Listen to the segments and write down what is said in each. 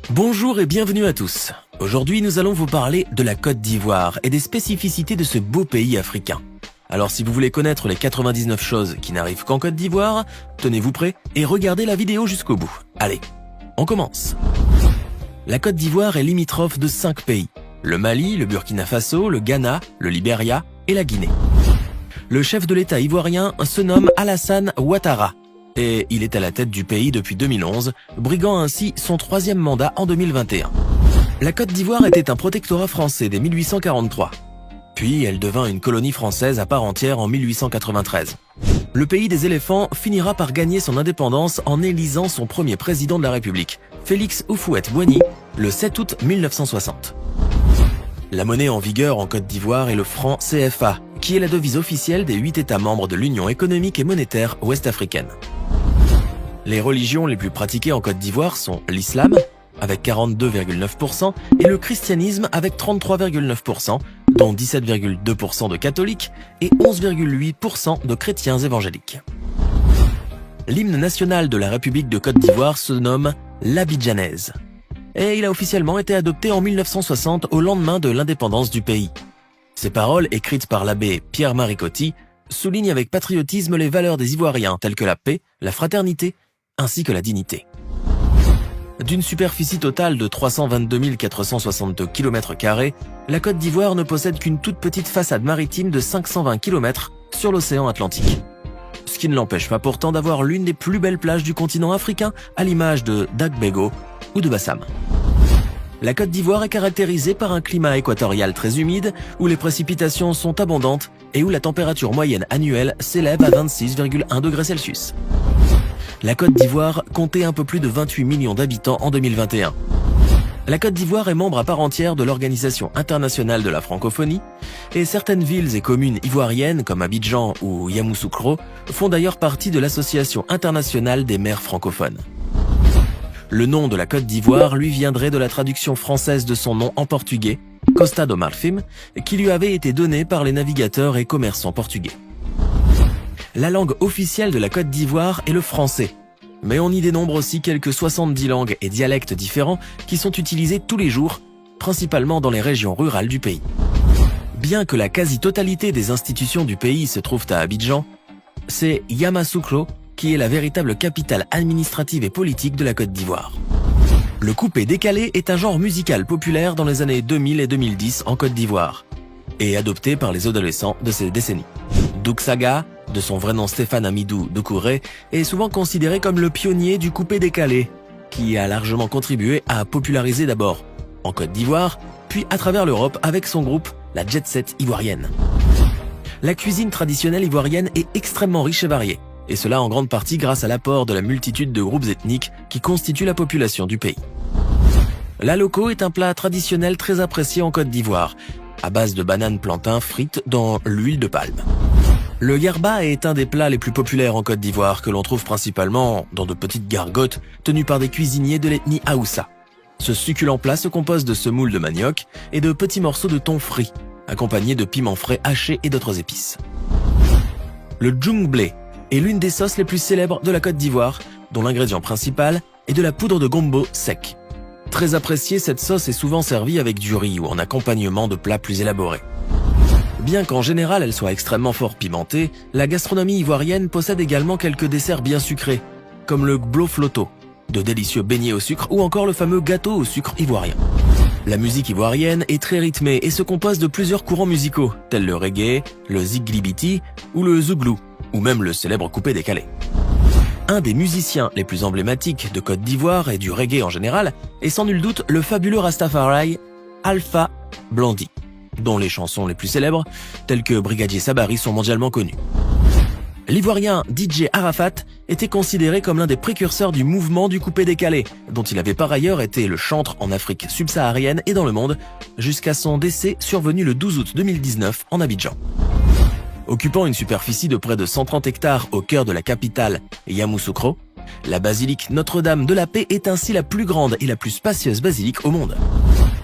Bonjour et bienvenue à tous. Aujourd'hui, nous allons vous parler de la Côte d'Ivoire et des spécificités de ce beau pays africain. Alors si vous voulez connaître les 99 choses qui n'arrivent qu'en Côte d'Ivoire, tenez-vous prêts et regardez la vidéo jusqu'au bout. Allez, on commence. La Côte d'Ivoire est limitrophe de 5 pays. Le Mali, le Burkina Faso, le Ghana, le Libéria et la Guinée. Le chef de l'État ivoirien se nomme Alassane Ouattara. Et il est à la tête du pays depuis 2011, briguant ainsi son 3e mandat en 2021. La Côte d'Ivoire était un protectorat français dès 1843. Puis elle devint une colonie française à part entière en 1893. Le pays des éléphants finira par gagner son indépendance en élisant son premier président de la République, Félix Houphouët-Boigny, le 7 août 1960. La monnaie en vigueur en Côte d'Ivoire est le franc CFA, qui est la devise officielle des 8 États membres de l'Union économique et monétaire ouest-africaine. Les religions les plus pratiquées en Côte d'Ivoire sont l'islam, avec 42,9%, et le christianisme avec 33,9%, dont 17,2% de catholiques et 11,8% de chrétiens évangéliques. L'hymne national de la République de Côte d'Ivoire se nomme l'Abidjanaise. Et il a officiellement été adopté en 1960 au lendemain de l'indépendance du pays. Ces paroles, écrites par l'abbé Pierre-Marie Coty, soulignent avec patriotisme les valeurs des Ivoiriens telles que la paix, la fraternité, ainsi que la dignité. D'une superficie totale de 322 462 km², la Côte d'Ivoire ne possède qu'une toute petite façade maritime de 520 km sur l'océan Atlantique. Ce qui ne l'empêche pas pourtant d'avoir l'une des plus belles plages du continent africain, à l'image de Dagbego ou de Bassam. La Côte d'Ivoire est caractérisée par un climat équatorial très humide, où les précipitations sont abondantes et où la température moyenne annuelle s'élève à 26,1 degrés Celsius. La Côte d'Ivoire comptait un peu plus de 28 millions d'habitants en 2021. La Côte d'Ivoire est membre à part entière de l'Organisation internationale de la francophonie, et certaines villes et communes ivoiriennes comme Abidjan ou Yamoussoukro font d'ailleurs partie de l'Association internationale des maires francophones. Le nom de la Côte d'Ivoire lui viendrait de la traduction française de son nom en portugais, Costa do Marfim, qui lui avait été donné par les navigateurs et commerçants portugais. La langue officielle de la Côte d'Ivoire est le français, mais on y dénombre aussi quelques 70 langues et dialectes différents qui sont utilisés tous les jours, principalement dans les régions rurales du pays. Bien que la quasi-totalité des institutions du pays se trouvent à Abidjan, c'est Yamoussoukro qui est la véritable capitale administrative et politique de la Côte d'Ivoire. Le coupé-décalé est un genre musical populaire dans les années 2000 et 2010 en Côte d'Ivoire, et adopté par les adolescents de ces décennies. Douksaga, de son vrai nom Stéphane Amidou Doucouré, est souvent considéré comme le pionnier du coupé-décalé, qui a largement contribué à populariser d'abord en Côte d'Ivoire, puis à travers l'Europe avec son groupe, la Jet Set ivoirienne. La cuisine traditionnelle ivoirienne est extrêmement riche et variée, et cela en grande partie grâce à l'apport de la multitude de groupes ethniques qui constituent la population du pays. L'aloko est un plat traditionnel très apprécié en Côte d'Ivoire, à base de bananes plantains frites dans l'huile de palme. Le yerba est un des plats les plus populaires en Côte d'Ivoire que l'on trouve principalement dans de petites gargotes tenues par des cuisiniers de l'ethnie Haoussa. Ce succulent plat se compose de semoule de manioc et de petits morceaux de thon frit, accompagnés de piments frais hachés et d'autres épices. Le djungblé est l'une des sauces les plus célèbres de la Côte d'Ivoire, dont l'ingrédient principal est de la poudre de gombo sec. Très appréciée, cette sauce est souvent servie avec du riz ou en accompagnement de plats plus élaborés. Bien qu'en général elle soit extrêmement fort pimentée, la gastronomie ivoirienne possède également quelques desserts bien sucrés, comme le blofloto, de délicieux beignets au sucre ou encore le fameux gâteau au sucre ivoirien. La musique ivoirienne est très rythmée et se compose de plusieurs courants musicaux, tels le reggae, le ziglibiti ou le zouglou, ou même le célèbre coupé-décalé. Un des musiciens les plus emblématiques de Côte d'Ivoire et du reggae en général est sans nul doute le fabuleux Rastafari Alpha Blondy, dont les chansons les plus célèbres, telles que Brigadier Sabari, sont mondialement connues. L'Ivoirien DJ Arafat était considéré comme l'un des précurseurs du mouvement du coupé-décalé, dont il avait par ailleurs été le chantre en Afrique subsaharienne et dans le monde, jusqu'à son décès survenu le 12 août 2019 en Abidjan. Occupant une superficie de près de 130 hectares au cœur de la capitale Yamoussoukro, la basilique Notre-Dame de la Paix est ainsi la plus grande et la plus spacieuse basilique au monde.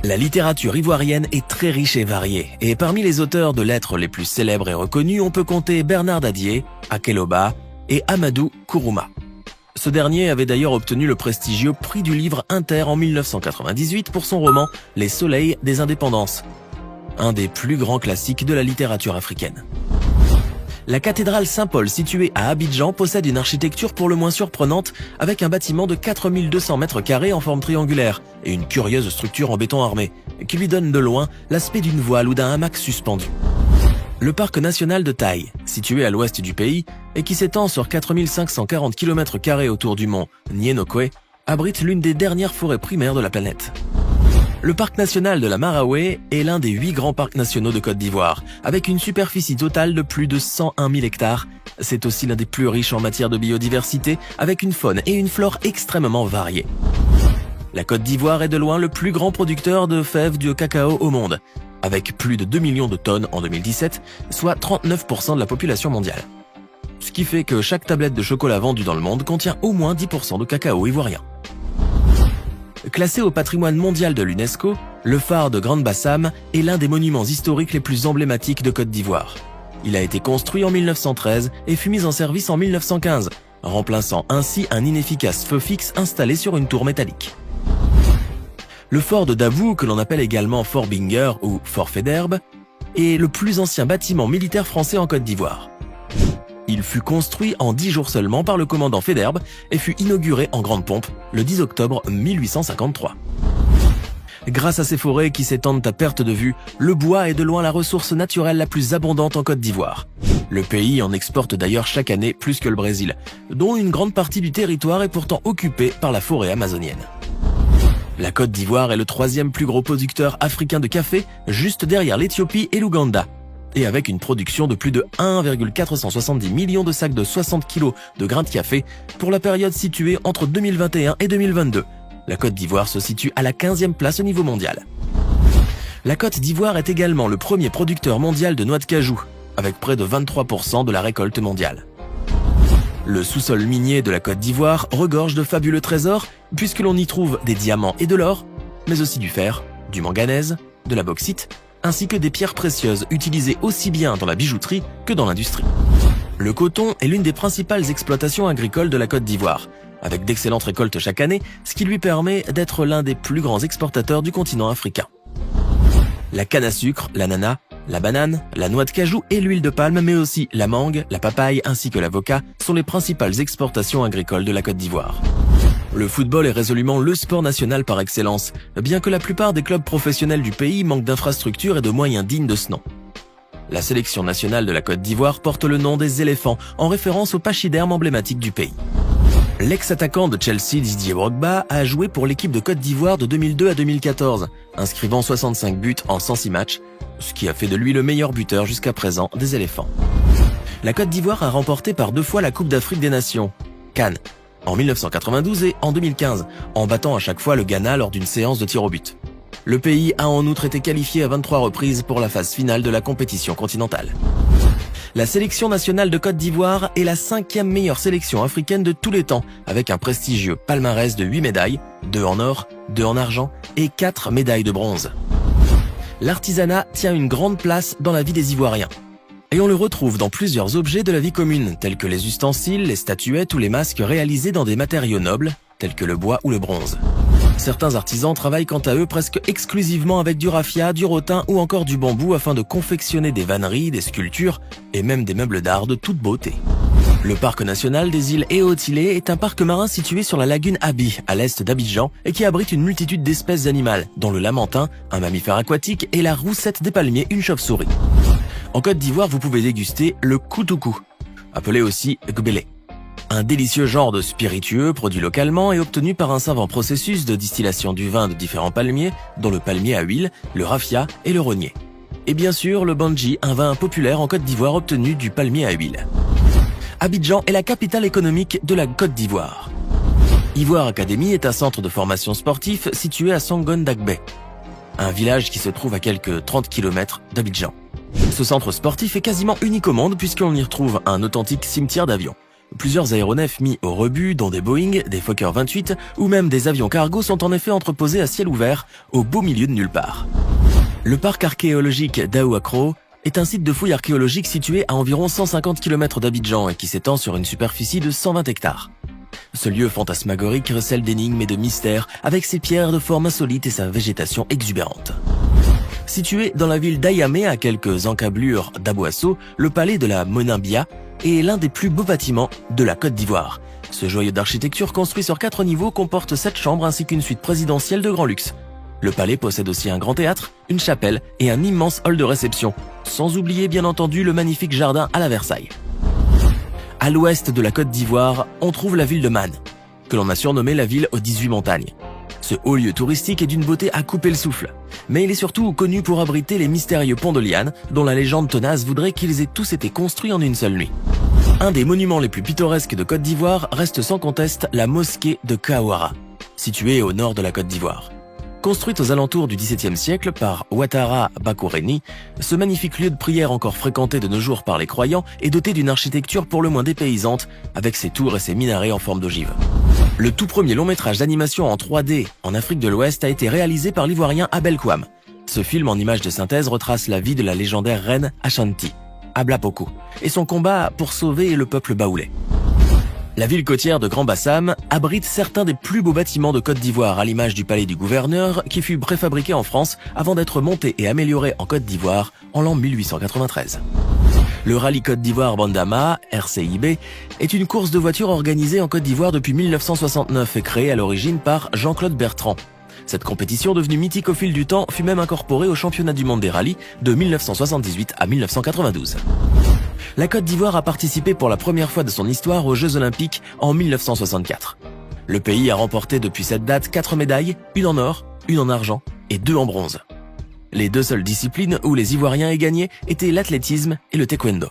La littérature ivoirienne est très riche et variée, et parmi les auteurs de lettres les plus célèbres et reconnus, on peut compter Bernard Dadier, Akeloba et Amadou Kourouma. Ce dernier avait d'ailleurs obtenu le prestigieux prix du livre Inter en 1998 pour son roman Les Soleils des Indépendances, un des plus grands classiques de la littérature africaine. La cathédrale Saint-Paul située à Abidjan possède une architecture pour le moins surprenante avec un bâtiment de 4200 mètres carrés en forme triangulaire et une curieuse structure en béton armé qui lui donne de loin l'aspect d'une voile ou d'un hamac suspendu. Le parc national de Taï, situé à l'ouest du pays et qui s'étend sur 4540 km² autour du mont Nyenokwe, abrite l'une des dernières forêts primaires de la planète. Le parc national de la Maraoué est l'un des 8 grands parcs nationaux de Côte d'Ivoire, avec une superficie totale de plus de 101 000 hectares. C'est aussi l'un des plus riches en matière de biodiversité, avec une faune et une flore extrêmement variées. La Côte d'Ivoire est de loin le plus grand producteur de fèves de cacao au monde, avec plus de 2 millions de tonnes en 2017, soit 39% de la population mondiale. Ce qui fait que chaque tablette de chocolat vendue dans le monde contient au moins 10% de cacao ivoirien. Classé au patrimoine mondial de l'UNESCO, le phare de Grand Bassam est l'un des monuments historiques les plus emblématiques de Côte d'Ivoire. Il a été construit en 1913 et fut mis en service en 1915, remplaçant ainsi un inefficace feu fixe installé sur une tour métallique. Le fort de Davout, que l'on appelle également Fort Binger ou Fort Faidherbe, est le plus ancien bâtiment militaire français en Côte d'Ivoire. Il fut construit en 10 jours seulement par le commandant Faidherbe et fut inauguré en grande pompe le 10 octobre 1853. Grâce à ces forêts qui s'étendent à perte de vue, le bois est de loin la ressource naturelle la plus abondante en Côte d'Ivoire. Le pays en exporte d'ailleurs chaque année plus que le Brésil, dont une grande partie du territoire est pourtant occupée par la forêt amazonienne. La Côte d'Ivoire est le 3e plus gros producteur africain de café, juste derrière l'Éthiopie et l'Ouganda. Et avec une production de plus de 1,470 millions de sacs de 60 kg de grains de café pour la période située entre 2021 et 2022. La Côte d'Ivoire se situe à la 15e place au niveau mondial. La Côte d'Ivoire est également le premier producteur mondial de noix de cajou, avec près de 23% de la récolte mondiale. Le sous-sol minier de la Côte d'Ivoire regorge de fabuleux trésors puisque l'on y trouve des diamants et de l'or, mais aussi du fer, du manganèse, de la bauxite, ainsi que des pierres précieuses utilisées aussi bien dans la bijouterie que dans l'industrie. Le coton est l'une des principales exploitations agricoles de la Côte d'Ivoire, avec d'excellentes récoltes chaque année, ce qui lui permet d'être l'un des plus grands exportateurs du continent africain. La canne à sucre, l'ananas, la banane, la noix de cajou et l'huile de palme, mais aussi la mangue, la papaye ainsi que l'avocat sont les principales exportations agricoles de la Côte d'Ivoire. Le football est résolument le sport national par excellence, bien que la plupart des clubs professionnels du pays manquent d'infrastructures et de moyens dignes de ce nom. La sélection nationale de la Côte d'Ivoire porte le nom des éléphants, en référence au pachyderme emblématique du pays. L'ex-attaquant de Chelsea Didier Drogba a joué pour l'équipe de Côte d'Ivoire de 2002 à 2014, inscrivant 65 buts en 106 matchs, ce qui a fait de lui le meilleur buteur jusqu'à présent des éléphants. La Côte d'Ivoire a remporté par 2 fois la Coupe d'Afrique des Nations, CAN, en 1992 et en 2015, en battant à chaque fois le Ghana lors d'une séance de tir au but. Le pays a en outre été qualifié à 23 reprises pour la phase finale de la compétition continentale. La sélection nationale de Côte d'Ivoire est la 5e meilleure sélection africaine de tous les temps, avec un prestigieux palmarès de 8 médailles, 2 en or, 2 en argent et 4 médailles de bronze. L'artisanat tient une grande place dans la vie des Ivoiriens. Et on le retrouve dans plusieurs objets de la vie commune, tels que les ustensiles, les statuettes ou les masques réalisés dans des matériaux nobles, tels que le bois ou le bronze. Certains artisans travaillent quant à eux presque exclusivement avec du raffia, du rotin ou encore du bambou afin de confectionner des vanneries, des sculptures et même des meubles d'art de toute beauté. Le parc national des îles Eotilé est un parc marin situé sur la lagune Abi, à l'est d'Abidjan, et qui abrite une multitude d'espèces animales, dont le lamantin, un mammifère aquatique, et la roussette des palmiers, une chauve-souris. En Côte d'Ivoire, vous pouvez déguster le koutoukou, appelé aussi gbélé. Un délicieux genre de spiritueux produit localement et obtenu par un savant processus de distillation du vin de différents palmiers, dont le palmier à huile, le raffia et le rognier. Et bien sûr, le bandji, un vin populaire en Côte d'Ivoire obtenu du palmier à huile. Abidjan est la capitale économique de la Côte d'Ivoire. Ivoire Academy est un centre de formation sportif situé à Songon-Dagbé, un village qui se trouve à quelques 30 km d'Abidjan. Ce centre sportif est quasiment unique au monde puisqu'on y retrouve un authentique cimetière d'avions. Plusieurs aéronefs mis au rebut, dont des Boeing, des Fokker 28 ou même des avions cargo sont en effet entreposés à ciel ouvert, au beau milieu de nulle part. Le parc archéologique d'Aouakro est un site de fouilles archéologiques situé à environ 150 km d'Abidjan et qui s'étend sur une superficie de 120 hectares. Ce lieu fantasmagorique recèle d'énigmes et de mystères avec ses pierres de forme insolite et sa végétation exubérante. Situé dans la ville d'Ayamé à quelques encablures d'Aboasso, le palais de la Monimbia est l'un des plus beaux bâtiments de la Côte d'Ivoire. Ce joyau d'architecture construit sur 4 niveaux comporte 7 chambres ainsi qu'une suite présidentielle de grand luxe. Le palais possède aussi un grand théâtre, une chapelle et un immense hall de réception, sans oublier bien entendu le magnifique jardin à la Versailles. À l'ouest de la Côte d'Ivoire, on trouve la ville de Man, que l'on a surnommée la ville aux 18 montagnes. Ce haut lieu touristique est d'une beauté à couper le souffle, mais il est surtout connu pour abriter les mystérieux ponts de liane dont la légende tenace voudrait qu'ils aient tous été construits en une seule nuit. Un des monuments les plus pittoresques de Côte d'Ivoire reste sans conteste la mosquée de Kawara, située au nord de la Côte d'Ivoire. Construite aux alentours du XVIIe siècle par Ouattara Bakoureni, ce magnifique lieu de prière encore fréquenté de nos jours par les croyants est doté d'une architecture pour le moins dépaysante, avec ses tours et ses minarets en forme d'ogive. Le tout premier long métrage d'animation en 3D en Afrique de l'Ouest a été réalisé par l'Ivoirien Abel Kouam. Ce film en images de synthèse retrace la vie de la légendaire reine Ashanti, Ablapoko, et son combat pour sauver le peuple baoulé. La ville côtière de Grand Bassam abrite certains des plus beaux bâtiments de Côte d'Ivoire à l'image du palais du gouverneur qui fut préfabriqué en France avant d'être monté et amélioré en Côte d'Ivoire en l'an 1893. Le Rallye Côte d'Ivoire Bandama, RCIB, est une course de voitures organisée en Côte d'Ivoire depuis 1969 et créée à l'origine par Jean-Claude Bertrand. Cette compétition, devenue mythique au fil du temps, fut même incorporée au championnat du monde des rallyes de 1978 à 1992. La Côte d'Ivoire a participé pour la première fois de son histoire aux Jeux Olympiques en 1964. Le pays a remporté depuis cette date 4 médailles, une en or, une en argent et 2 en bronze. Les 2 seules disciplines où les Ivoiriens aient gagné étaient l'athlétisme et le taekwondo.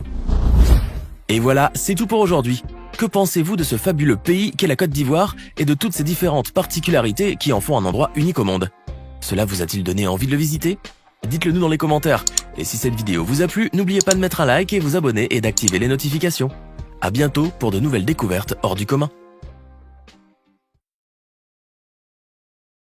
Et voilà, c'est tout pour aujourd'hui. Que pensez-vous de ce fabuleux pays qu'est la Côte d'Ivoire et de toutes ses différentes particularités qui en font un endroit unique au monde? Cela vous a-t-il donné envie de le visiter? Dites-le nous dans les commentaires. Et si cette vidéo vous a plu, n'oubliez pas de mettre un like et vous abonner et d'activer les notifications. À bientôt pour de nouvelles découvertes hors du commun.